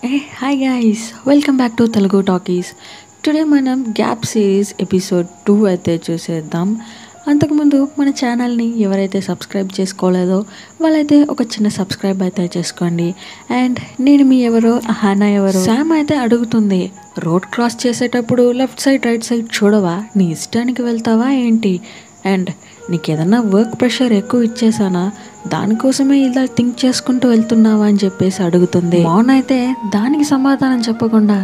Hi guys, welcome back to Telugu talkies. Today మనం gap series episode 2 అయితే చూసేద్దాం. అంతకుముందు మన ఛానల్ని ఎవరైతే సబ్స్క్రైబ్ చేసుకోలేదో వాళ్ళైతే ఒక చిన్న సబ్స్క్రైబ్ అయితే చేసుకోండి. అండ్ నేను మీ ఎవరో హానా ఎవరో. శామ్ అయితే అడుగుతుంది, రోడ్ క్రాస్ చేసేటప్పుడు లెఫ్ట్ సైడ్ రైట్ సైడ్ చూడవా, నీ ఇష్టానికి వెళ్తావా ఏంటి? అండ్ నీకు ఏదన్నా వర్క్ ప్రెషర్ ఎక్కువ ఇచ్చేసానా, దానికోసమే ఇలా థింక్ చేసుకుంటూ వెళ్తున్నావా అని చెప్పేసి అడుగుతుంది. మౌన్ అయితే దానికి సమాధానం చెప్పకుండా,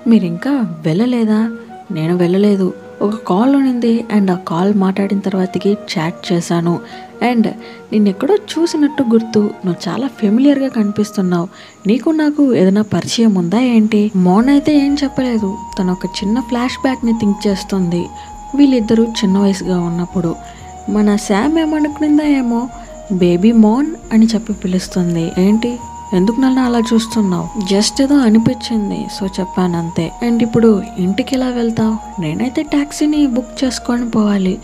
మీరు ఇంకా వెళ్ళలేదా? నేను వెళ్ళలేదు, ఒక కాల్ ఉన్నింది అండ్ ఆ కాల్ మాట్లాడిన తర్వాతకి చాట్ చేశాను. అండ్ నిన్నెక్కడో చూసినట్టు గుర్తు, నువ్వు చాలా ఫెమిలియర్గా కనిపిస్తున్నావు, నీకు నాకు ఏదైనా పరిచయం ఉందా ఏంటి? మౌన్ అయితే ఏం చెప్పలేదు, తను ఒక చిన్న ఫ్లాష్ బ్యాక్ని థింక్ చేస్తుంది. వీళ్ళిద్దరూ చిన్న వయసుగా ఉన్నప్పుడు. మన శామ్ ఏమనుకునిందా ఏమో, బేబీ మౌన్ అని చెప్పి పిలుస్తుంది. ఏంటి, ఎందుకు నన్ను అలా చూస్తున్నావు? జస్ట్ ఏదో అనిపించింది, సో చెప్పాను అంతే. అండ్ ఇప్పుడు ఇంటికి ఎలా వెళ్తావు? నేనైతే ట్యాక్సీని బుక్ చేసుకొని పోవాలి.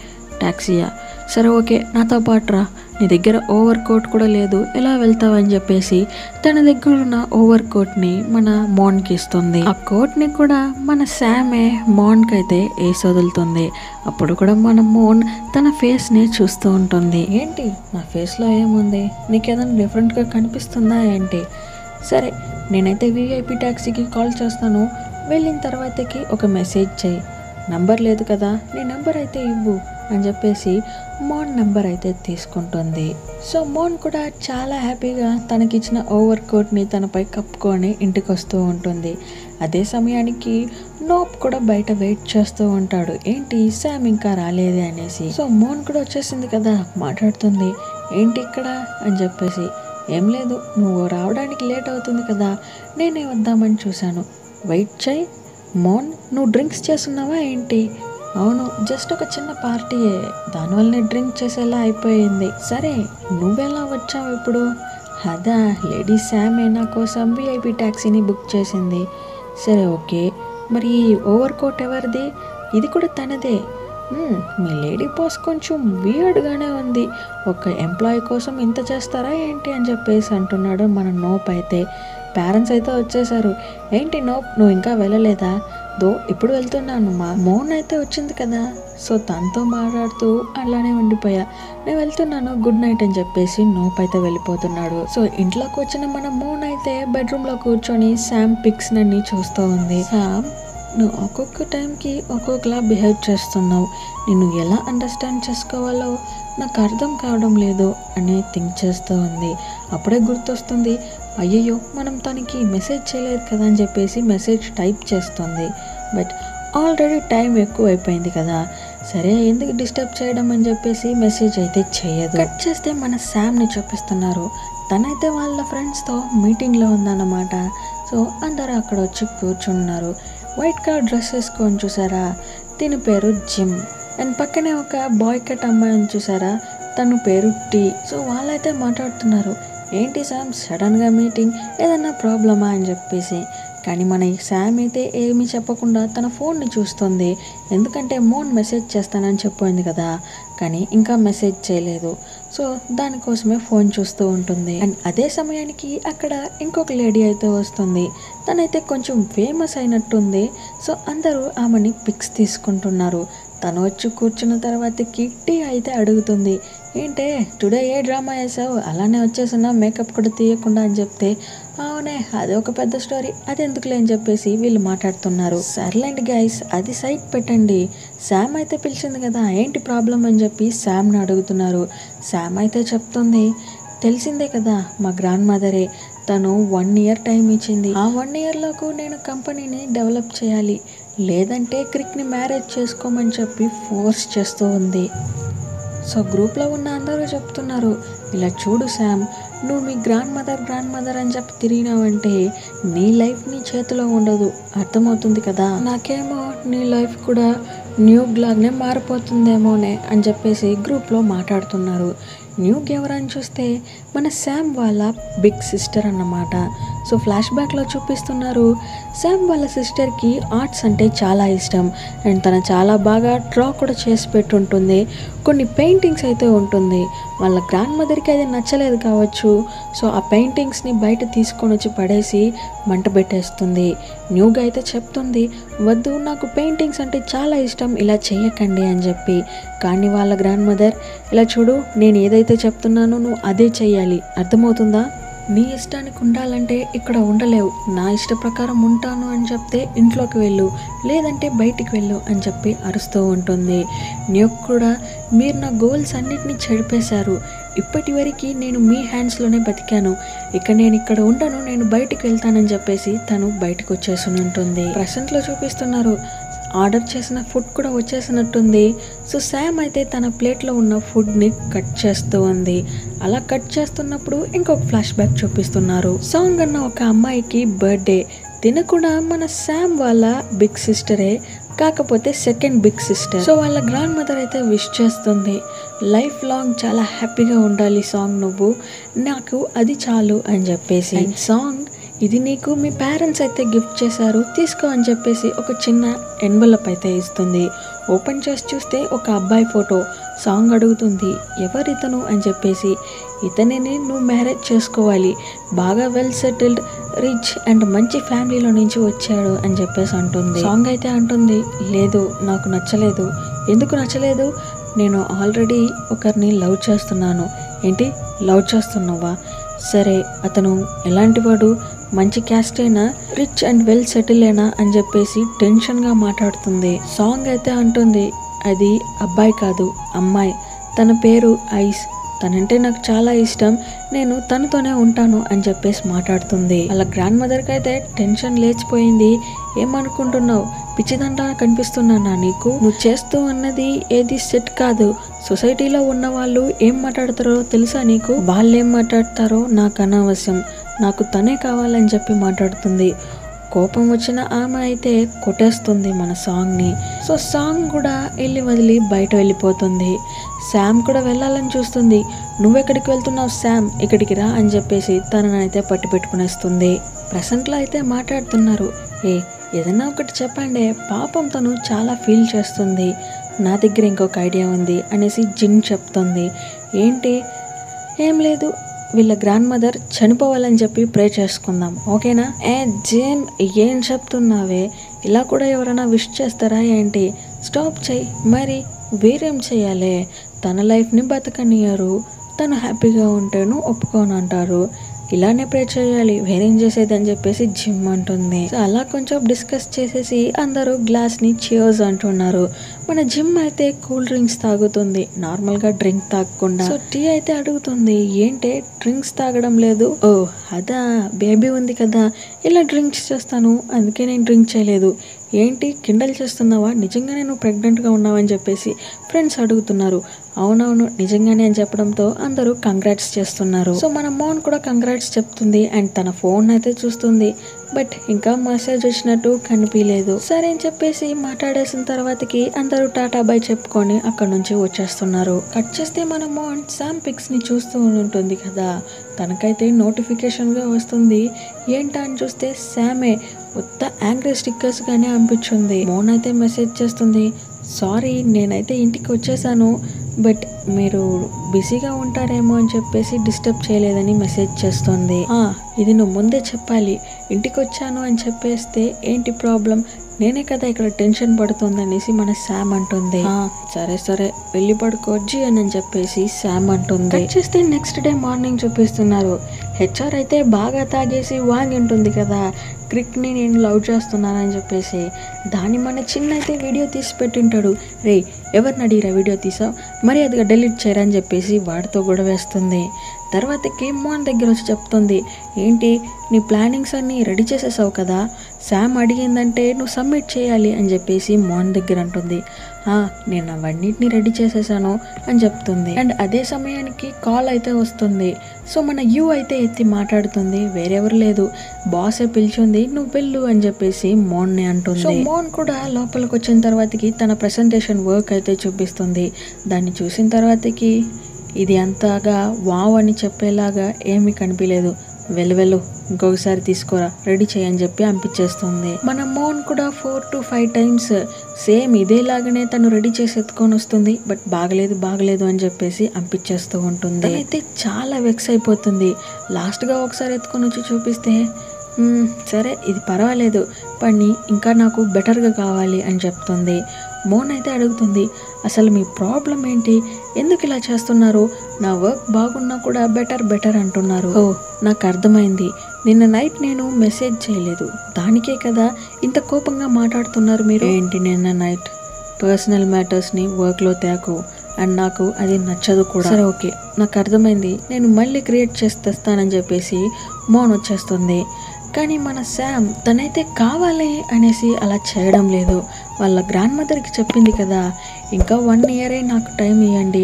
ట్యాక్సీయా? సరే ఓకే, నాతో పాటు రా, నీ దగ్గర ఓవర్ కోట్ కూడా లేదు, ఎలా వెళ్తావు అని చెప్పేసి తన దగ్గర ఉన్న ఓవర్ కోట్ని మన మౌన్కి ఇస్తుంది. ఆ కోట్ని కూడా మన శామే మౌన్కి అయితే వేసి వదులుతుంది. అప్పుడు కూడా మన మౌన్ తన ఫేస్ని చూస్తూ ఉంటుంది. ఏంటి నా ఫేస్లో ఏముంది, నీకేదైనా డిఫరెంట్గా కనిపిస్తుందా ఏంటి? సరే నేనైతే విఐపి ట్యాక్సీకి కాల్ చేస్తాను, వెళ్ళిన తర్వాతకి ఒక మెసేజ్ చేయి. నంబర్ లేదు కదా, నీ నెంబర్ అయితే ఇవ్వు అని చెప్పేసి మౌన్ నెంబర్ అయితే తీసుకుంటుంది. సో మౌన్ కూడా చాలా హ్యాపీగా తనకిచ్చిన ఓవర్ కోట్ని తనపై కప్పుకొని ఇంటికి వస్తూ ఉంటుంది. అదే సమయానికి నోప్ కూడా బయట వెయిట్ చేస్తూ ఉంటాడు, ఏంటి శామ్ ఇంకా రాలేదే అనేసి. సో మౌన్ కూడా వచ్చేసింది కదా, మాట్లాడుతుంది, ఏంటి ఇక్కడ అని చెప్పేసి. ఏం లేదు, నువ్వు రావడానికి లేట్ అవుతుంది కదా, నేనే వద్దామని చూశాను, వెయిట్ చేయి. మౌన్, నువ్వు డ్రింక్స్ చేస్తున్నావా ఏంటి? అవును, జస్ట్ ఒక చిన్న పార్టీయే, దానివల్లనే డ్రింక్ చేసేలా అయిపోయింది. సరే నువ్వెలా వచ్చావు ఇప్పుడు? అదా, లేడీ శామే నా కోసం విఐపి ట్యాక్సీని బుక్ చేసింది. సరే ఓకే, మరి ఓవర్ కోట్ ఎవరిది? ఇది కూడా తనదే. మీ లేడీ బాస్ కొంచెం వియర్డ్గానే ఉంది, ఒక ఎంప్లాయీ కోసం ఇంత చేస్తారా ఏంటి అని చెప్పేసి అంటున్నాడు మన నోప్ అయితే. పేరెంట్స్ అయితే వచ్చేసారు. ఏంటి నోప్, నువ్వు ఇంకా వెళ్ళలేదా? దో ఇప్పుడు వెళ్తున్నాను, మా మౌన్ అయితే వచ్చింది కదా, సో తనతో మాట్లాడుతూ అలానే ఉండిపోయా, నేను వెళ్తున్నాను, గుడ్ నైట్ అని చెప్పేసి నోప్ అయితే వెళ్ళిపోతున్నాడు. సో ఇంట్లోకి వచ్చిన మన మౌన్ అయితే బెడ్రూమ్లో కూర్చొని శామ్ పిక్స్ నన్ని చూస్తూ ఉంది. శామ్, నువ్వు ఒక్కొక్క టైంకి ఒక్కొక్కలా బిహేవ్ చేస్తున్నావు, నిన్ను ఎలా అండర్స్టాండ్ చేసుకోవాలో నాకు అర్థం కావడం లేదు అని థింక్ చేస్తూ ఉంది. అప్పుడే గుర్తొస్తుంది, అయ్యయ్యో మనం తనకి మెసేజ్ చేయలేదు కదా అని చెప్పేసి మెసేజ్ టైప్ చేస్తుంది. బట్ ఆల్రెడీ టైం ఎక్కువ అయిపోయింది కదా, సరే ఎందుకు డిస్టర్బ్ చేయడం అని చెప్పేసి మెసేజ్ అయితే చేయదు. కట్ చేస్తే మన శామ్ని చూపిస్తున్నారు, తనైతే వాళ్ళ ఫ్రెండ్స్తో మీటింగ్లో ఉందన్నమాట. సో అందరూ అక్కడ వచ్చి కూర్చున్నారు. వైట్ కలర్ డ్రెస్ వేసుకొని చూసారా, దీని పేరు జిమ్. అండ్ పక్కనే ఒక బాయ్ కట్ అమ్మాయిని చూసారా, తను పేరు టీ. సో వాళ్ళైతే మాట్లాడుతున్నారు, ఏంటి శామ్ సడన్గా మీటింగ్, ఏదన్నా ప్రాబ్లమా అని చెప్పేసి. కానీ మన శామ్ అయితే ఏమీ చెప్పకుండా తన ఫోన్ని చూస్తుంది. ఎందుకంటే మౌన్ మెసేజ్ చేస్తానని చెప్పింది కదా, కానీ ఇంకా మెసేజ్ చేయలేదు. సో దానికోసమే ఫోన్ చూస్తూ ఉంటుంది. అండ్ అదే సమయానికి అక్కడ ఇంకొక లేడీ అయితే వస్తుంది, తనైతే కొంచెం ఫేమస్ అయినట్టుంది. సో అందరూ ఆమెని పిక్స్ తీసుకుంటున్నారు. తను వచ్చి కూర్చున్న తర్వాత కిట్టి అయితే అడుగుతుంది, ఏంటే టుడే ఏ డ్రామా వేసావు, అలానే వచ్చేసినా మేకప్ కూడా తీయకుండా అని చెప్తే, అవునే అదే ఒక పెద్ద స్టోరీ, అది ఎందుకులే అని చెప్పేసి వీళ్ళు మాట్లాడుతున్నారు. సర్లేండి గైస్, అది సైడ్ పెట్టండి, శామ్ అయితే పిలిచింది కదా, ఏంటి ప్రాబ్లం అని చెప్పి శామ్ని అడుగుతున్నారు. శామ్ అయితే చెప్తుంది, తెలిసిందే కదా మా గ్రాండ్ మదరే, తను 1 ఇయర్ టైం ఇచ్చింది, ఆ 1 ఇయర్లోకి నేను కంపెనీని డెవలప్ చేయాలి, లేదంటే క్రిక్ని మ్యారేజ్ చేసుకోమని చెప్పి ఫోర్స్ చేస్తూ ఉంది. సో గ్రూప్లో ఉన్న అందరూ చెప్తున్నారు, ఇలా చూడు శామ్, నువ్వు మీ గ్రాండ్ మదర్ అని చెప్పి తిరిగినావంటే నీ లైఫ్ నీ చేతిలో ఉండదు, అర్థమవుతుంది కదా, నాకేమో నీ లైఫ్ కూడా న్యూగ్ లాగానే మారిపోతుందేమోనే అని చెప్పేసి గ్రూప్లో మాట్లాడుతున్నారు. న్యూగ్ ఎవరని చూస్తే మన శామ్ వాళ్ళ బిగ్ సిస్టర్ అన్నమాట. సో ఫ్లాష్ బ్యాక్లో చూపిస్తున్నారు, శామ్ వాళ్ళ సిస్టర్కి ఆర్ట్స్ అంటే చాలా ఇష్టం అండ్ తను చాలా బాగా డ్రా కూడా చేసి పెట్టుంటుంది, కొన్ని పెయింటింగ్స్ అయితే ఉంటుంది. వాళ్ళ గ్రాండ్ మదర్కి అది నచ్చలేదు కావచ్చు. సో ఆ పెయింటింగ్స్ని బయట తీసుకొని వచ్చి పడేసి మంట పెట్టేస్తుంది. న్యూగా అయితే చెప్తుంది, వద్దు నాకు పెయింటింగ్స్ అంటే చాలా ఇష్టం, ఇలా చేయకండి అని చెప్పి. కానీ వాళ్ళ గ్రాండ్ మదర్, ఇలా చూడు, నేను ఏదైతే చెప్తున్నానో నువ్వు అదే చెయ్యాలి, అర్థమవుతుందా? నీ ఇష్టానికి ఉండాలంటే ఇక్కడ ఉండలేవు, నా ఇష్ట ప్రకారం ఉంటాను అని చెప్తే ఇంట్లోకి వెళ్ళు, లేదంటే బయటికి వెళ్ళు అని చెప్పి అరుస్తూ ఉంటుంది. న్యూక్ కూడా, మీరు నా గోల్స్ అన్నిటినీ చెడిపేశారు, ఇప్పటి వరకు నేను మీ హ్యాండ్స్లోనే బతికాను, ఇక నేను ఇక్కడ ఉండను, నేను బయటికి వెళ్తానని చెప్పేసి తను బయటకు వచ్చేసి ఉంటుంది. ప్రెసెంట్లో చూపిస్తున్నారు, ఆర్డర్ చేసిన ఫుడ్ కూడా వచ్చేసినట్టుంది. సో శామ్ అయితే తన ప్లేట్లో ఉన్న ఫుడ్ని కట్ చేస్తూ ఉంది. అలా కట్ చేస్తున్నప్పుడు ఇంకొక ఫ్లాష్ బ్యాక్ చూపిస్తున్నారు. సాంగ్ అన్న ఒక అమ్మాయికి బర్త్డే, తిన కూడా మన శామ్ వాళ్ళ బిగ్ సిస్టరే, కాకపోతే సెకండ్ బిగ్ సిస్టర్. సో వాళ్ళ గ్రాండ్ మదర్ అయితే విష్ చేస్తుంది, లైఫ్ లాంగ్ చాలా హ్యాపీగా ఉండాలి సాంగ్, నువ్వు నాకు అది చాలు అని చెప్పేసి. అండ్ సాంగ్, ఇది నీకు మీ పేరెంట్స్ అయితే గిఫ్ట్ చేశారు, తీసుకో అని చెప్పేసి ఒక చిన్న ఎన్వలప్ అయితే ఇస్తుంది. ఓపెన్ చేసి చూస్తే ఒక అబ్బాయి ఫోటో. సాంగ్ అడుగుతుంది, ఎవరితను అని చెప్పేసి. ఇతనిని నువ్వు మ్యారేజ్ చేసుకోవాలి, బాగా వెల్ సెటిల్డ్, రిచ్ అండ్ మంచి ఫ్యామిలీలో నుంచి వచ్చాడు అని చెప్పేసి అంటుంది. సాంగ్ అయితే అంటుంది, లేదు నాకు నచ్చలేదు. ఎందుకు నచ్చలేదు? నేను ఆల్రెడీ ఒకరిని లవ్ చేస్తున్నాను. ఏంటి, లవ్ చేస్తున్నావా? సరే, అతను ఎలాంటి వాడు, మంచి క్యాస్టేనా, రిచ్ అండ్ వెల్ సెటిలేనా అని చెప్పేసి టెన్షన్గా మాట్లాడుతుంది. సాంగ్ అయితే అంటుంది, అది అబ్బాయి కాదు అమ్మాయి, తన పేరు ఐస్, తనంటే నాకు చాలా ఇష్టం, నేను తనతోనే ఉంటాను అని చెప్పేసి మాట్లాడుతుంది. వాళ్ళ గ్రాండ్ మదర్కి అయితే టెన్షన్ లేచిపోయింది. ఏమనుకుంటున్నావు, పిచ్చిదండా కనిపిస్తున్నానా నీకు? నువ్వు చేస్తూ అన్నది ఏది సెట్ కాదు. సొసైటీలో ఉన్న వాళ్ళు ఏం మాట్లాడతారో తెలుసా నీకు? వాళ్ళు ఏం మాట్లాడతారో నాకు అనవసరం, నాకు తనే కావాలని చెప్పి మాట్లాడుతుంది. కోపం వచ్చిన ఆమె అయితే కొట్టేస్తుంది మన సాంగ్ని. సో సాంగ్ కూడా వెళ్ళి వదిలి బయట వెళ్ళిపోతుంది. శామ్ కూడా వెళ్ళాలని చూస్తుంది. నువ్వెక్కడికి వెళ్తున్నావు శామ్, ఇక్కడికి రా అని చెప్పేసి తననైతే పట్టి పెట్టుకునేస్తుంది. ప్రెసెంట్లో అయితే మాట్లాడుతున్నారు, ఏదైనా ఒకటి చెప్పండి, పాపం తను చాలా ఫీల్ చేస్తుంది, నా దగ్గర ఇంకొక ఐడియా ఉంది అనేసి జిన్ చెప్తుంది. ఏంటి? ఏం లేదు, వీళ్ళ గ్రాండ్ మదర్ చనిపోవాలని చెప్పి ప్రే చేసుకుందాం, ఓకేనా? జిన్ ఏం చెప్తున్నావే, ఇలా కూడా ఎవరైనా విష్ చేస్తారా ఏంటి? స్టాప్ చేయి, మరి వేరేం చేయాలి? తన లైఫ్ని బతకనియరు, తను హ్యాపీగా ఉంటేను ఒప్పుకోను అంటారు, ఇలానే ప్రే చేయాలి, వేరేం చేసేది అని చెప్పేసి జిమ్ అంటుంది. సో అలా కొంచెం డిస్కస్ చేసేసి అందరూ గ్లాస్ని చియర్స్ అంటున్నారు. మన జిమ్ అయితే కూల్ డ్రింక్స్ తాగుతుంది, నార్మల్గా డ్రింక్ తాగకుండా. సో టీ అయితే అడుగుతుంది, ఏంటి డ్రింక్స్ తాగడం లేదు? ఓ అదా, బేబీ ఉంది కదా, ఇలా డ్రింక్స్ చేస్తాను, అందుకే నేను డ్రింక్ చేయలేదు. ఏంటి కిండల్ చేస్తున్నావా, నిజంగానే నువ్వు ప్రెగ్నెంట్గా ఉన్నావని చెప్పేసి ఫ్రెండ్స్ అడుగుతున్నారు. అవునవును నిజంగానే అని చెప్పడంతో అందరూ కంగ్రాట్స్ చేస్తున్నారు. సో మన మోన్ కూడా కంగ్రాట్స్ చెప్తుంది అండ్ తన ఫోన్ అయితే చూస్తుంది. బట్ ఇంకా మెసేజ్ వచ్చినట్టు కనిపించలేదు. సరే అని చెప్పేసి మాట్లాడేసిన తర్వాతకి అందరూ టాటా బై చెప్పుకొని అక్కడ నుంచి వచ్చేస్తున్నారు. కట్ చేస్తే మన మోన్ శామ్ పిక్స్ ని చూస్తూ ఉంటుంది కదా, తనకైతే నోటిఫికేషన్గా వస్తుంది. ఏంటా అని చూస్తే శామే కొత్త యాంగ్రీ స్టిక్కర్స్ గానే అనిపించింది. మోన్ అయితే మెసేజ్ చేస్తుంది, సారీ నేనైతే ఇంటికి వచ్చేసాను, బట్ మీరు బిజీగా ఉంటారేమో అని చెప్పేసి డిస్టర్బ్ చేయలేదని మెసేజ్ చేస్తుంది. ఇది నువ్వు ముందే చెప్పాలి, ఇంటికి వచ్చాను అని చెప్పేస్తే ఏంటి ప్రాబ్లం, నేనే కదా ఇక్కడ టెన్షన్ పడుతుంది అనేసి మన శామ్ అంటుంది. సరే సరే వెళ్ళి పడుకో జీ అని చెప్పేసి శామ్ అంటుంది. కట్ చేస్తే నెక్స్ట్ డే మార్నింగ్ చూపిస్తున్నారు. హెచ్ఆర్ అయితే బాగా తాగేసి వాంగి ఉంటుంది కదా, క్రిక్ని నేను లవ్ చేస్తున్నానని చెప్పేసి. దాన్ని మన చిన్న అయితే వీడియో తీసి పెట్టింటాడు. రే ఎవరిని అడిగిరా వీడియో తీసావు, మరి అదిగా డెలీట్ చేయరా అని చెప్పేసి వాడితో గొడవ వేస్తుంది. తర్వాతకి మోన్ దగ్గర వచ్చి చెప్తుంది, ఏంటి నీ ప్లానింగ్స్ అన్నీ రెడీ చేసేసావు కదా, శామ్ అడిగిందంటే నువ్వు సబ్మిట్ చేయాలి అని చెప్పేసి మోన్ దగ్గర అంటుంది. నేను అవన్నిటిని రెడీ చేసేసాను అని చెప్తుంది. అండ్ అదే సమయానికి కాల్ అయితే వస్తుంది. సో మన యూ అయితే ఎత్తి మాట్లాడుతుంది, వేరెవరు లేదు, బాసే పిలిచింది, నువ్వు వెళ్ళు అని చెప్పేసి మోన్ని అంటుంది. సో మోన్ కూడా లోపలికి వచ్చిన తర్వాతకి తన ప్రెసెంటేషన్ వర్క్ అయితే చూపిస్తుంది. దాన్ని చూసిన తర్వాతకి ఇది అంతగా వావ్ అని చెప్పేలాగా ఏమీ కనిపించలేదు. వెళ్ళు ఇంకొకసారి తీసుకోరా, రెడీ చేయని చెప్పి పంపించేస్తుంది. మన మోన్ కూడా 4 to 5 times సేమ్ ఇదేలాగానే తను రెడీ చేసి ఎత్తుకొని వస్తుంది. బట్ బాగలేదు అని చెప్పేసి పంపించేస్తూ ఉంటుంది. అయితే చాలా వెక్స్ అయిపోతుంది. లాస్ట్గా ఒకసారి ఎత్తుకొని వచ్చి చూపిస్తే సరే ఇది పర్వాలేదు, పని ఇంకా నాకు బెటర్గా కావాలి అని చెప్తుంది. మోన్ అయితే అడుగుతుంది, అసలు మీ ప్రాబ్లం ఏంటి, ఎందుకు ఇలా చేస్తున్నారు, నా వర్క్ బాగున్నా కూడా బెటర్ అంటున్నారు. ఓ నాకు అర్థమైంది, నిన్న నైట్ నేను మెసేజ్ చేయలేదు, దానికే కదా ఇంత కోపంగా మాట్లాడుతున్నారు మీరు. ఏంటి నిన్న నైట్? పర్సనల్ మ్యాటర్స్ని వర్క్లో తేకు, అండ్ నాకు అది నచ్చదు కూడా. సరే ఓకే నాకు అర్థమైంది, నేను మళ్ళీ క్రియేట్ చేసి తెస్తానని చెప్పేసి మోన్ వచ్చేస్తుంది. కానీ మన శామ్ తనైతే కావాలి అనేసి అలా చేయడం లేదు. వాళ్ళ గ్రాండ్ మదర్కి చెప్పింది కదా, ఇంకా 1 year నాకు టైం ఇవ్వండి,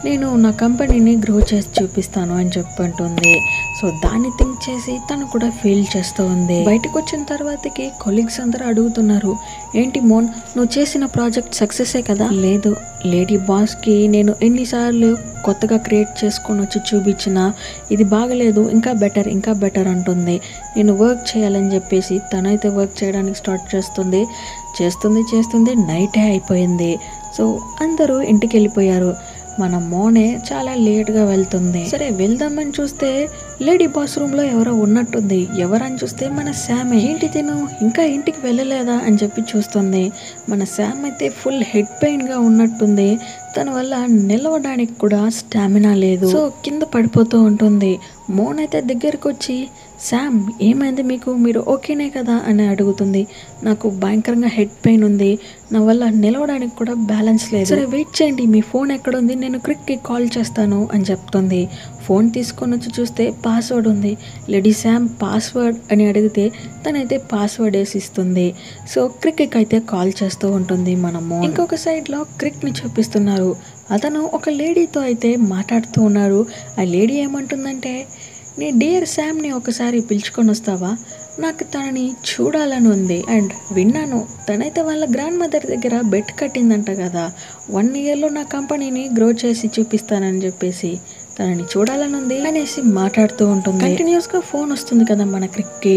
నేను నా కంపెనీని గ్రో చేసి చూపిస్తాను అని చెప్పంటుంది. సో దాన్ని థింక్ చేసి తను కూడా ఫీల్ చేస్తూ ఉంది. బయటకు వచ్చిన తర్వాతకి కొలీగ్స్ అందరూ అడుగుతున్నారు, ఏంటి మోన్ నువ్వు చేసిన ప్రాజెక్ట్ సక్సెసే కదా? లేదు, లేడీ బాస్కి నేను ఎన్నిసార్లు కొత్తగా క్రియేట్ చేసుకొని వచ్చి చూపించినా ఇది బాగలేదు, ఇంకా బెటర్ అంటుంది. నేను వర్క్ చేయాలని చెప్పేసి తనైతే వర్క్ చేయడానికి స్టార్ట్ చేస్తుంది. నైటే అయిపోయింది. సో అందరూ ఇంటికి వెళ్ళిపోయారు. మన మోనే చాలా లేట్గా వెళ్తుంది. సరే వెళ్దామని చూస్తే లేడీ బాస్ రూమ్లో ఎవరో ఉన్నట్టుంది. ఎవరని చూస్తే మన శామే. ఏంటి తిను ఇంకా ఇంటికి వెళ్ళలేదా అని చెప్పి చూస్తుంది. మన శామ్ అయితే ఫుల్ హెడ్ పెయిన్గా ఉన్నట్టుంది. తన వల్ల నిలవడానికి కూడా స్టామినా లేదు. సో కింద పడిపోతూ ఉంటుంది. మోన్ అయితే దగ్గరకు వచ్చి, శామ్ ఏమైంది మీకు, మీరు ఓకేనే కదా అని అడుగుతుంది. నాకు భయంకరంగా హెడ్ పెయిన్ ఉంది, నా వల్ల నిలవడానికి కూడా బ్యాలెన్స్ లేదు. సరే వెయిట్ చేయండి, మీ ఫోన్ ఎక్కడుంది, నేను క్రిక్కి కాల్ చేస్తాను అని చెప్తుంది. ఫోన్ తీసుకొని వచ్చి చూస్తే పాస్వర్డ్ ఉంది. లేడీ శామ్ పాస్వర్డ్ అని అడిగితే తనైతే పాస్వర్డ్ వేసి ఇస్తుంది. సో క్రిక్కి అయితే కాల్ చేస్తూ ఉంటుంది మనము. ఇంకొక సైడ్లో క్రిక్ని చూపిస్తున్నారు. అతను ఒక లేడీతో అయితే మాట్లాడుతూ ఉన్నారు. ఆ లేడీ ఏమంటుందంటే, నీ డియర్ శామ్ని ఒకసారి పిలుచుకొని వస్తావా, నాకు తనని చూడాలని ఉంది. అండ్ విన్నాను తనైతే వాళ్ళ గ్రాండ్ మదర్ దగ్గర బెట్ కట్టిందంట కదా, 1 yearలో నా కంపెనీని గ్రో చేసి చూపిస్తానని చెప్పేసి తనని చూడాలని ఉంది అనేసి మాట్లాడుతూ ఉంటుంది. కంటిన్యూస్గా ఫోన్ వస్తుంది కదా మన క్రిక్కి.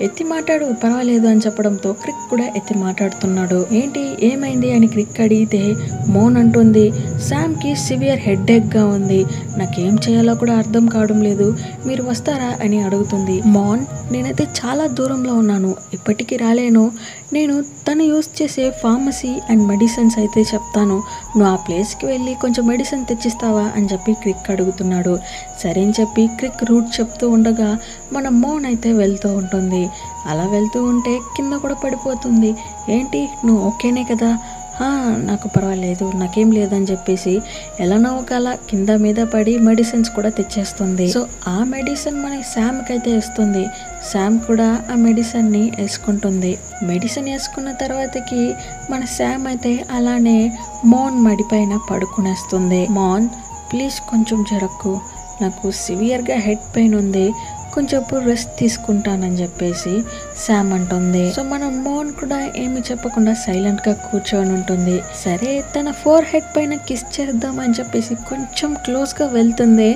ఎత్తి మాట్లాడు పర్వాలేదు అని చెప్పడంతో క్రిక్ కూడా ఎత్తి మాట్లాడుతున్నాడు. ఏంటి ఏమైంది అని క్రిక్ అడిగితే మోన్ అంటుంది, శామ్కి సివియర్ హెడ్ఏక్గా ఉంది, నాకేం చేయాలో కూడా అర్థం కావడం లేదు, మీరు వస్తారా అని అడుగుతుంది. మోన్ నేనైతే చాలా దూరంలో ఉన్నాను, ఇప్పటికీ రాలేను, నేను తను యూస్ చేసే ఫార్మసీ అండ్ మెడిసిన్స్ అయితే చెప్తాను, నువ్వు ఆ ప్లేస్కి వెళ్ళి కొంచెం మెడిసిన్ తెచ్చిస్తావా అని చెప్పి క్రిక్ అడుగుతున్నాడు. సరే అని చెప్పి క్రిక్ రూట్ చెప్తూ ఉండగా మన మోన్ అయితే వెళ్తూ ఉంటుంది. అలా వెళ్తూ ఉంటే కింద కూడా పడిపోతుంది. ఏంటి నువ్వు ఓకేనే కదా, నాకు పర్వాలేదు, నాకేం లేదని చెప్పేసి ఎలానో ఒకలా కింద మీద పడి మెడిసిన్స్ కూడా తెచ్చేస్తుంది. సో ఆ మెడిసిన్ మన శామ్కి అయితే ఇస్తుంది. శామ్ కూడా ఆ మెడిసిన్ని వేసుకుంటుంది. మెడిసిన్ వేసుకున్న తర్వాతకి మన శామ్ అయితే అలానే మోన్ మడిపైన పడుకునేస్తుంది. మోన్ ప్లీజ్ కొంచెం జరక్కు, నాకు సివియర్గా హెడ్ పెయిన్ ఉంది, కొంచెం రెస్ట్ తీసుకుంటానని చెప్పేసి శామ్ అంటుంది. సో మన మోన్ కూడా ఏమి చెప్పకుండా సైలెంట్గా కూర్చొని ఉంటుంది. సరే తన ఫోర్ హెడ్ పైన కిస్ చేద్దామని చెప్పేసి కొంచెం క్లోజ్గా వెళ్తుంది.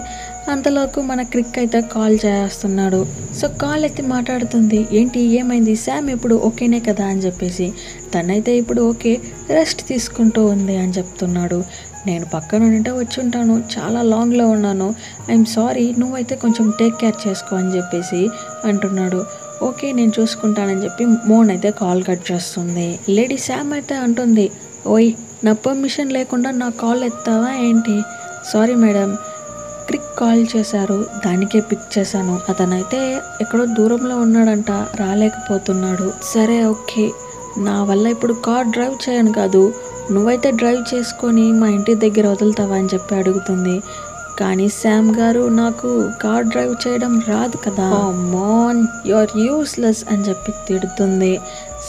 అంతలోకి మన క్రిక్ అయితే కాల్ చేస్తున్నాడు. సో కాల్ ఎత్తి మాట్లాడుతుంది. ఏంటి ఏమైంది, శామ్ ఇప్పుడు ఓకేనే కదా అని చెప్పేసి. తనైతే ఇప్పుడు ఓకే, రెస్ట్ తీసుకుంటూ ఉంది అని చెప్తున్నాడు. నేను పక్కన ఉంటే వచ్చి ఉంటాను, చాలా లాంగ్లో ఉన్నాను, ఐఎమ్ సారీ, నువ్వైతే కొంచెం టేక్ కేర్ చేసుకో అని చెప్పేసి అంటున్నాడు. ఓకే నేను చూసుకుంటానని చెప్పి మోన్ అయితే కాల్ కట్ చేస్తుంది. లేడీ శామ్ అయితే అంటుంది, ఓయ్ నా పర్మిషన్ లేకుండా నా కాల్ ఎత్తావా ఏంటి? సారీ మేడం, క్రిక్ కాల్ చేశారు, దానికే పిక్ చేశాను, అతనైతే ఎక్కడో దూరంలో ఉన్నాడంట, రాలేకపోతున్నాడు. సరే ఓకే, నా వల్ల ఇప్పుడు కార్ డ్రైవ్ చేయను కాదు, నువ్వైతే డ్రైవ్ చేసుకొని మా ఇంటి దగ్గర వదులుతావా అని చెప్పి అడుగుతుంది. కానీ శామ్ గారు నాకు కార్ డ్రైవ్ చేయడం రాదు కదా, మోన్ యు ఆర్ యూస్లెస్ అని చెప్పి తిడుతుంది.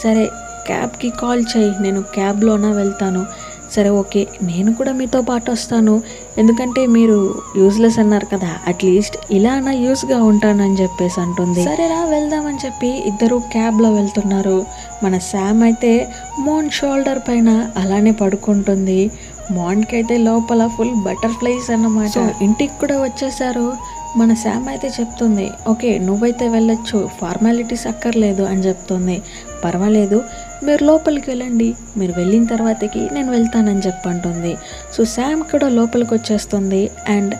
సరే క్యాబ్కి కాల్ చేయి, నేను క్యాబ్లోనా వెళ్తాను. సరే ఓకే నేను కూడా మీతో పాటు వస్తాను, ఎందుకంటే మీరు యూజ్లెస్ అన్నారు కదా, అట్లీస్ట్ ఇలా నా యూస్గా ఉంటానని చెప్పేసి అంటుంది. సరేరా వెళ్దామని చెప్పి ఇద్దరు క్యాబ్లో వెళ్తున్నారు. మన శామ్ అయితే మోన్ షోల్డర్ పైన అలానే పడుకుంటుంది. మోన్కి అయితే లోపల ఫుల్ బటర్ఫ్లైస్ అన్నమాట. ఇంటికి కూడా వచ్చేసారు. మన శామ్ అయితే చెప్తుంది, ఓకే నువ్వైతే వెళ్ళొచ్చు, ఫార్మాలిటీస్ అక్కర్లేదు అని చెప్తుంది. పర్వాలేదు, మీరు లోపలికి వెళ్ళండి, మీరు వెళ్ళిన తర్వాతకి నేను వెళ్తానని చెప్పంటుంది. సో శామ్ కూడా లోపలికి వచ్చేస్తుంది అండ్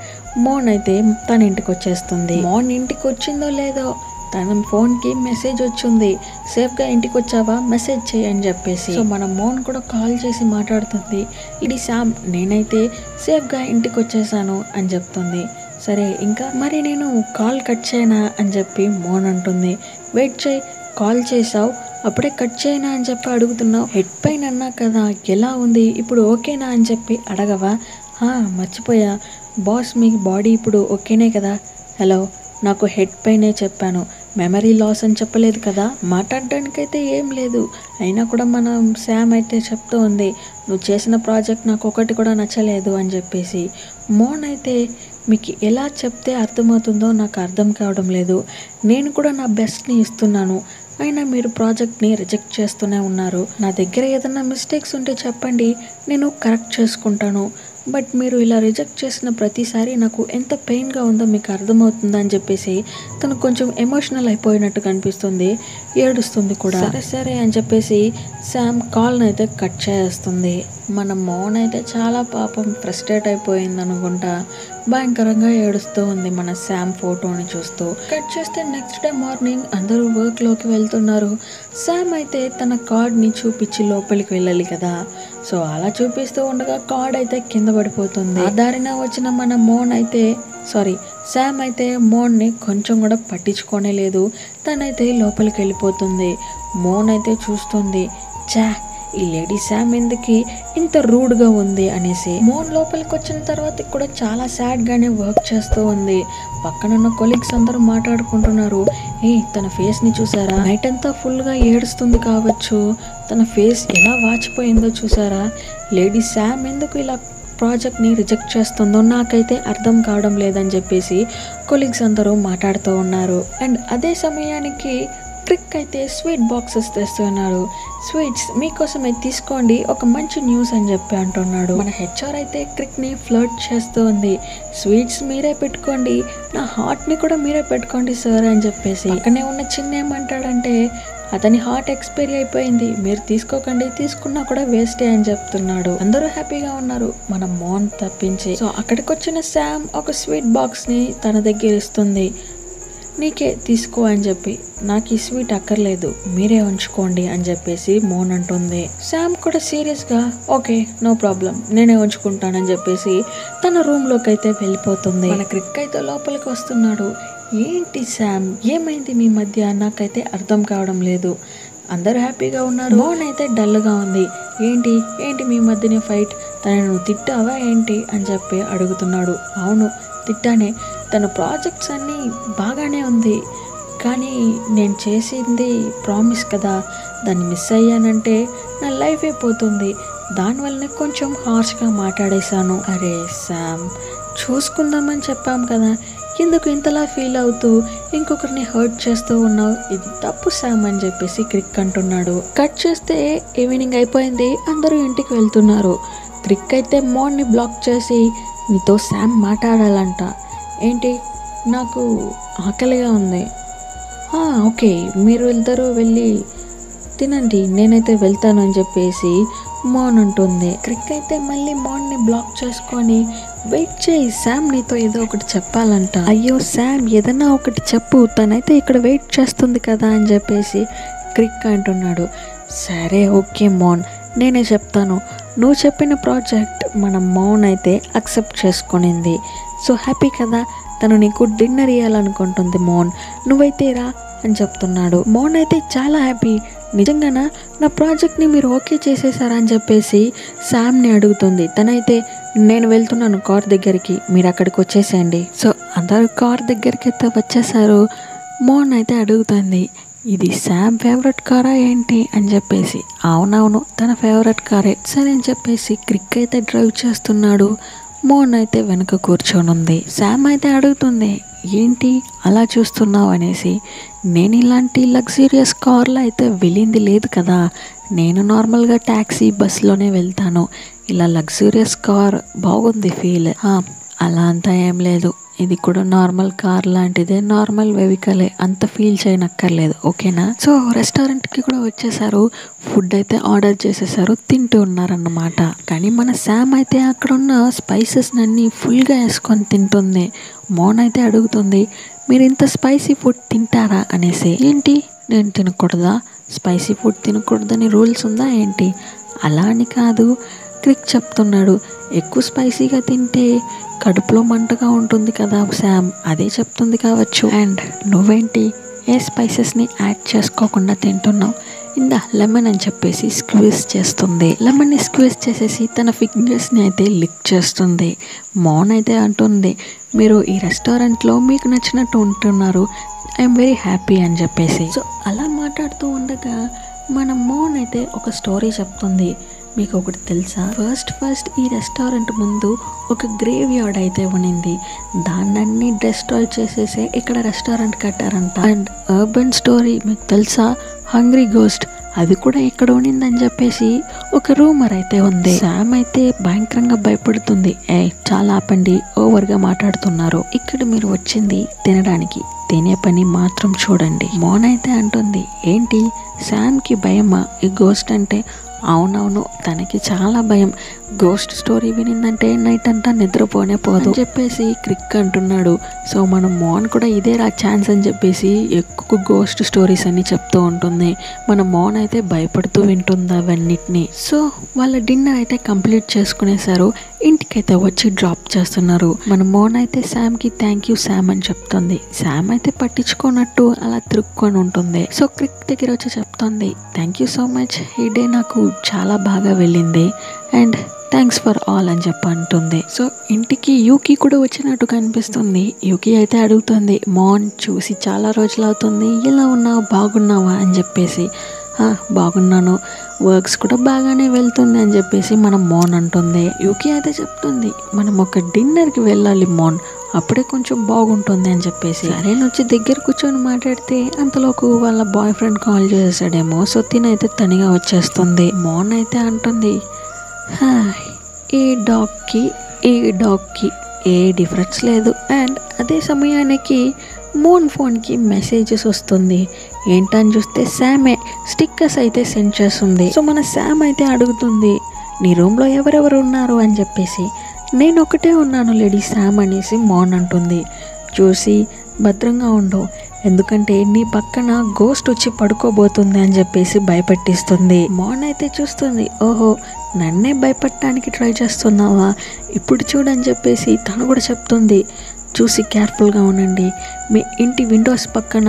మోన్ అయితే తన ఇంటికి వచ్చేస్తుంది. మోన్ ఇంటికి వచ్చిందో లేదో తన ఫోన్కి మెసేజ్ వచ్చింది, సేఫ్గా ఇంటికి వచ్చావా, మెసేజ్ చేయి అని చెప్పేసి. సో మన మోన్ కూడా కాల్ చేసి మాట్లాడుతుంది, ఇది శామ్, నేనైతే సేఫ్గా ఇంటికి వచ్చేసాను అని చెప్తుంది. సరే ఇంకా మరి నేను కాల్ కట్ చేయనా అని చెప్పి మోన్ అంటుంది. వెయిట్ చేయి, కాల్ చేసావు అప్పుడే కట్ చేయనా అని చెప్పి అడుగుతున్నావు, హెడ్ పెయిన్ అన్నా కదా, ఎలా ఉంది ఇప్పుడు, ఓకేనా అని చెప్పి అడగవా? మర్చిపోయా బాస్, మీ బాడీ ఇప్పుడు ఓకేనే కదా. హలో, నాకు హెడ్ పెయినే చెప్పాను, మెమరీ లాస్ అని చెప్పలేదు కదా. మాట్లాడడానికైతే ఏం లేదు, అయినా కూడా మనం శామ్ అయితే చెప్తూ ఉంది, నువ్వు చేసిన ప్రాజెక్ట్ నాకు ఒకటి కూడా నచ్చలేదు అని చెప్పేసి. మోన్ అయితే మీకు ఎలా చెప్తే అర్థమవుతుందో నాకు అర్థం కావడం లేదు, నేను కూడా నా బెస్ట్ని ఇస్తున్నాను, అయినా మీరు ప్రాజెక్ట్ని రిజెక్ట్ చేస్తూనే ఉన్నారు. నా దగ్గర ఏదైనా మిస్టేక్స్ ఉంటే చెప్పండి, నేను కరెక్ట్ చేసుకుంటాను, బట్ మీరు ఇలా రిజెక్ట్ చేసిన ప్రతిసారి నాకు ఎంత పెయిన్గా ఉందో మీకు అర్థమవుతుందా అని చెప్పేసి తను కొంచెం ఎమోషనల్ అయిపోయినట్టు కనిపిస్తుంది, ఏడుస్తుంది కూడా. సరే సరే అని చెప్పేసి శామ్ కాల్ని అయితే కట్ చేస్తుంది. మన మోన్ అయితే చాలా పాపం ఫ్రస్ట్రేట్ అయిపోయింది అనుకుంటా, భయంకరంగా ఏడుస్తూ ఉంది మన శామ్ ఫోటోని చూస్తూ. కట్ చేస్తే నెక్స్ట్ డే మార్నింగ్ అందరూ వర్క్లోకి వెళ్తున్నారు. శామ్ అయితే తన కార్డ్ని చూపించి లోపలికి వెళ్ళాలి కదా, సో అలా చూపిస్తూ ఉండగా కార్డ్ అయితే కింద పడిపోతుంది. ఆ దారిన వచ్చిన మన శామ్ అయితే మోన్ని కొంచెం కూడా పట్టించుకోనే లేదు, తనైతే లోపలికి వెళ్ళిపోతుంది. మోన్ అయితే చూస్తుంది, ఈ లేడీ శామ్ ఎందుకు ఇంత రూడ్గా ఉంది అనేసి. మోన్ లోపలికి వచ్చిన తర్వాత కూడా చాలా సాడ్గానే వర్క్ చేస్తూ ఉంది. పక్కనున్న కొలీగ్స్ అందరూ మాట్లాడుకుంటున్నారు, తన ఫేస్ని చూసారా, నైట్ అంతా ఫుల్గా ఏడుస్తుంది కావచ్చు, తన ఫేస్ ఎలా వాచిపోయిందో చూసారా, లేడీ శామ్ ఎందుకు ఇలా ప్రాజెక్ట్ని రిజెక్ట్ చేస్తుందో నాకైతే అర్థం కావడం లేదని చెప్పేసి కొలీగ్స్ అందరూ మాట్లాడుతూ ఉన్నారు. అండ్ అదే సమయానికి క్రిక్ అయితే స్వీట్ బాక్సెస్ తెస్తున్నాడు. స్వీట్స్ మీకోసమే తీసుకోండి, ఒక మంచి న్యూస్ అని చెప్పి అంటున్నాడు. మన హెచ్ఆర్ అయితే క్రిక్ని ఫ్లర్ట్ చేస్తూ ఉంది, స్వీట్స్ మీరే పెట్టుకోండి, నా హార్ట్ని కూడా మీరే పెట్టుకోండి సార్ అని చెప్పేసి. పక్కనే ఉన్న చిన్న ఏమంటాడంటే, అతని హార్ట్ ఎక్స్పైరీ అయిపోయింది, మీరు తీసుకోకండి, తీసుకున్నా కూడా వేస్టే అని చెప్తున్నాడు. అందరూ హ్యాపీగా ఉన్నారు, మన మోన్ తప్పించి. సో అక్కడికి వచ్చిన శామ్ ఒక స్వీట్ బాక్స్ని తన దగ్గర ఇస్తుంది. నీకే తీసుకో అని చెప్పి, నాకు ఈ స్వీట్ అక్కర్లేదు, మీరే ఉంచుకోండి అని చెప్పేసి మోన్ అంటుంది. శామ్ కూడా సీరియస్గా ఓకే నో ప్రాబ్లం, నేనే ఉంచుకుంటానని చెప్పేసి తన రూమ్లోకి అయితే వెళ్ళిపోతుంది. మన క్రిక్ అయితే లోపలికి వస్తున్నాడు. ఏంటి శామ్, ఏమైంది మీ మధ్య, నాకైతే అర్థం కావడం లేదు. అందరూ హ్యాపీగా ఉన్నారు, మోన్ అయితే డల్గా ఉంది. ఏంటి మీ మధ్యనే ఫైట్, తనను తిట్టావా ఏంటి అని చెప్పి అడుగుతున్నాడు. అవును తిట్టానే, తన ప్రాజెక్ట్స్ అన్నీ బాగానే ఉంది, కానీ నేను చేసింది ప్రామిస్ కదా, దాన్ని మిస్ అయ్యానంటే నా లైఫ్ అయిపోతుంది, దానివల్లనే కొంచెం హార్ష్గా మాట్లాడేశాను. అరే శామ్, చూసుకుందామని చెప్పాం కదా, ఎందుకు ఇంతలా ఫీల్ అవుతూ ఇంకొకరిని హర్ట్ చేస్తూ ఉన్నావు, ఇది తప్పు శామ్ అని చెప్పేసి క్రిక్ అంటున్నాడు. కట్ చేస్తే ఈవినింగ్ అయిపోయింది, అందరూ ఇంటికి వెళ్తున్నారు. క్రిక్ అయితే మోన్ని బ్లాక్ చేసి, నీతో శామ్ మాట్లాడాలంట. ఏంటి, నాకు ఆకలిగా ఉంది. ఓకే మీరు ఇద్దరు వెళ్ళి తినండి, నేనైతే వెళ్తాను అని చెప్పేసి మోన్ అంటుంది. క్రిక్ అయితే మళ్ళీ మోన్ని బ్లాక్ చేసుకొని, వెయిట్ చేయి శామ్ నీతో ఏదో ఒకటి చెప్పాలంట. అయ్యో శామ్ ఏదన్నా ఒకటి చెప్పు, తనైతే ఇక్కడ వెయిట్ చేస్తుంది కదా అని చెప్పేసి క్రిక్ అంటున్నాడు. సరే ఓకే మోన్, నేనే చెప్తాను, నువ్వు చెప్పిన ప్రాజెక్ట్ మన మోన్ అయితే అక్సెప్ట్ చేసుకునింది, సో హ్యాపీ కదా, తను నీకు డిన్నర్ ఇవ్వాలనుకుంటుంది మోన్, నువ్వైతే రా అని చెప్తున్నాడు. మోన్ అయితే చాలా హ్యాపీ, నిజంగానా నా ప్రాజెక్ట్ని మీరు ఓకే చేసేసారా అని చెప్పేసి శామ్ని అడుగుతుంది. తనైతే నేను వెళ్తున్నాను కార్ దగ్గరికి, మీరు అక్కడికి వచ్చేసేయండి. సో అందరూ కార్ దగ్గరికి అయితే వచ్చేసారు. మోన్ అయితే అడుగుతుంది, ఇది శామ్ ఫేవరెట్ కారా ఏంటి అని చెప్పేసి. అవునవును తన ఫేవరెట్ కారే. సరే అని చెప్పేసి క్రిక్ అయితే డ్రైవ్ చేస్తున్నాడు, మోన్ అయితే వెనక కూర్చొని ఉంది. శామ్ అయితే అడుగుతుంది, ఏంటి అలా చూస్తున్నావు అనేసి. నేను ఇలాంటి లగ్జూరియస్ కార్లో అయితే వెళ్ళింది లేదు కదా, నేను నార్మల్గా ట్యాక్సీ బస్లోనే వెళ్తాను, ఇలా లగ్జూరియస్ కార్ బాగుంది ఫీల్. అలా అంతా ఏం లేదు, ఇది కూడా నార్మల్ కార్ లాంటిదే, నార్మల్ వెహికలే, అంత ఫీల్ చేయనక్కర్లేదు, ఓకేనా. సో రెస్టారెంట్కి కూడా వచ్చేసారు, ఫుడ్ అయితే ఆర్డర్ చేసేసారు, తింటూ ఉన్నారన్నమాట. కానీ మన శామ్ అయితే అక్కడ ఉన్న స్పైసెస్ అన్నీ ఫుల్గా వేసుకొని తింటుంది. మోన్ అయితే అడుగుతుంది, మీరు ఇంత స్పైసీ ఫుడ్ తింటారా అనేసి. ఏంటి నేను తినకూడదా, స్పైసీ ఫుడ్ తినకూడదని రూల్స్ ఉందా ఏంటి? అలా అని కాదు, క్రిక్ చెప్తున్నాడు, ఎక్కువ స్పైసీగా తింటే కడుపులో మంటగా ఉంటుంది కదా శామ్, అదే చెప్తుంది కావచ్చు. అండ్ నువ్వేంటి ఏ స్పైసెస్ని యాడ్ చేసుకోకుండా తింటున్నావు, ఇందా లెమన్ అని చెప్పేసి స్క్వీజ్ చేస్తుంది. లెమన్ని స్క్వీజ్ చేసేసి తన ఫింగర్స్ని అయితే లిక్ చేస్తుంది. మోన్ అయితే అంటుంది, మీరు ఈ రెస్టారెంట్లో మీకు నచ్చినట్టు ఉంటున్నారు, ఐఎమ్ వెరీ హ్యాపీ అని చెప్పేసి. సో అలా మాట్లాడుతూ ఉండగా మన మోన్ అయితే ఒక స్టోరీ చెప్తుంది. మీకు ఒకటి తెలుసా, ఫస్ట్ ఈ రెస్టారెంట్ ముందు ఒక గ్రేవ్ యార్డ్ అయితే ఉన్నింది, దాన్ని డెస్ట్రాయ్ చేసేసే ఇక్కడ రెస్టారెంట్ కట్టారంట. అండ్ అర్బన్ స్టోరీ మీకు తెలుసా, హంగ్రీ గోస్ట్, అది కూడా ఇక్కడ ఉన్నిందని చెప్పేసి ఒక రూమర్ అయితే ఉంది. శామ్ అయితే భయంకరంగా భయపడుతుంది, చాలా ఆపండి, ఓవర్గా మాట్లాడుతున్నారు, ఇక్కడ మీరు వచ్చింది తినడానికి, తినే పని మాత్రం చూడండి. మోన్ అయితే అంటుంది, ఏంటి శామ్కి భయమా ఈ గోస్ట్ అంటే? అవునవును, తనకి చాలా భయం, గోస్ట్ స్టోరీ వినిందంటే నైట్ అంతా నిద్రపోనే పోదు అని చెప్పేసి క్రిక్ అంటున్నాడు. సో మన మోన్ కూడా ఇదే ఛాన్స్ అని చెప్పేసి ఎక్కువ గోస్ట్ స్టోరీస్ అన్ని చెప్తూ ఉంటుంది. మన మోన్ అయితే భయపడుతూ వింటుంది అవన్నిటిని. సో వాళ్ళ డిన్నర్ అయితే కంప్లీట్ చేసుకునేసారు, ఇంటికైతే వచ్చి డ్రాప్ చేస్తున్నారు. మన మోన్ అయితే శామ్కి థ్యాంక్ యూ శామ్ అని చెప్తుంది. శామ్ అయితే పట్టించుకోనట్టు అలా తిరుక్కొని ఉంటుంది. సో క్రిక్ దగ్గర వచ్చి చెప్తుంది, థ్యాంక్ యూ సో మచ్, ఈ డే నాకు చాలా బాగా వెళ్ళింది అండ్ థ్యాంక్స్ ఫర్ ఆల్ అని చెప్పి అంటుంది. సో ఇంటికి యూకి కూడా వచ్చినట్టు కనిపిస్తుంది. యూకి అయితే అడుగుతుంది, మోన్ చూసి చాలా రోజులు అవుతుంది, ఎలా ఉన్నావు, బాగున్నావా అని చెప్పేసి. బాగున్నాను, వర్క్స్ కూడా బాగానే వెళ్తుంది అని చెప్పేసి మనం మోన్ అంటుంది. యూకి అయితే చెప్తుంది, మనం ఒక డిన్నర్కి వెళ్ళాలి మోన్, అప్పుడే కొంచెం బాగుంటుంది అని చెప్పేసి. సరే వచ్చి దగ్గర కూర్చొని మాట్లాడితే అంతలోకి వాళ్ళ బాయ్ ఫ్రెండ్ కాల్ చేసాడేమో. సో తినైతే తనిగా వచ్చేస్తుంది. మోన్ అయితే అంటుంది, ఈ డాగ్కి ఏ డిఫరెన్స్ లేదు. అండ్ అదే సమయానికి మోన్ ఫోన్కి మెసేజెస్ వస్తుంది. ఏంటని చూస్తే శామే స్టిక్కర్స్ అయితే సెండ్ చేస్తుంది. సో మన శామ్ అయితే అడుగుతుంది, నీ రూమ్లో ఎవరెవరు ఉన్నారు అని చెప్పేసి. నేను ఒకటే ఉన్నాను లేడీ శామ్ అనేసి మోన్ అంటుంది. చూసి భద్రంగా ఉండు, ఎందుకంటే నీ పక్కన గోస్ట్ వచ్చి పడుకోబోతుంది అని చెప్పేసి భయపెట్టిస్తుంది. మోన్ అయితే చూస్తుంది, ఓహో నన్నే భయపడటానికి ట్రై చేస్తున్నావా, ఇప్పుడు చూడని చెప్పేసి తను కూడా చెప్తుంది, చూసి కేర్ఫుల్గా ఉండండి, మీ ఇంటి విండోస్ పక్కన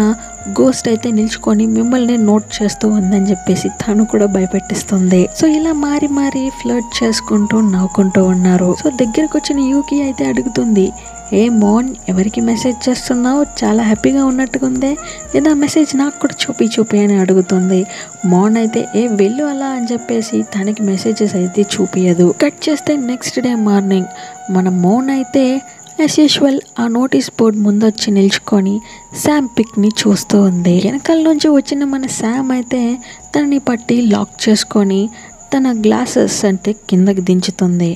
గోస్ట్ అయితే నిల్చుకొని మిమ్మల్ని నోట్ చేస్తూ ఉందని చెప్పేసి తను కూడా భయపెట్టిస్తుంది. సో ఇలా మారి ఫ్లర్ట్ చేసుకుంటూ నవ్వుకుంటూ ఉన్నారు. సో దగ్గరకు వచ్చిన యూకి అయితే అడుగుతుంది, ఏ మోన్ ఎవరికి మెసేజ్ చేస్తున్నావు, చాలా హ్యాపీగా ఉన్నట్టుగా ఉందే, లేదా మెసేజ్ నాకు కూడా చూపి అని అడుగుతుంది. మోన్ అయితే వెళ్ళు అలా అని చెప్పేసి తనకి మెసేజెస్ అయితే చూపియదు. కట్ చేస్తే నెక్స్ట్ డే మార్నింగ్ మన మోన్ అయితే యాజ్ యూజువల్ ఆ నోటీస్ బోర్డ్ ముందొచ్చి నిల్చుకొని శామ్ పిక్ని చూస్తూ ఉంది. వెనకాల నుంచి వచ్చిన మన శామ్ అయితే తనని పట్టి లాక్ చేసుకొని తన గ్లాసెస్ అంటే కిందకి దించుతుంది.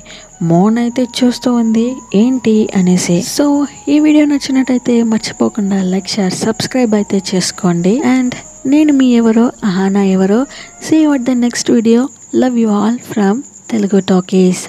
మోన్ అయితే చూస్తూ ఉంది ఏంటి అనేసి. సో ఈ వీడియో నచ్చినట్టయితే మర్చిపోకుండా లైక్, షేర్, సబ్స్క్రైబ్ అయితే చేసుకోండి. అండ్ నేను మీ ఎవరో అహానా ఎవరో. See you at the next video. Love you all from Telugu talkies.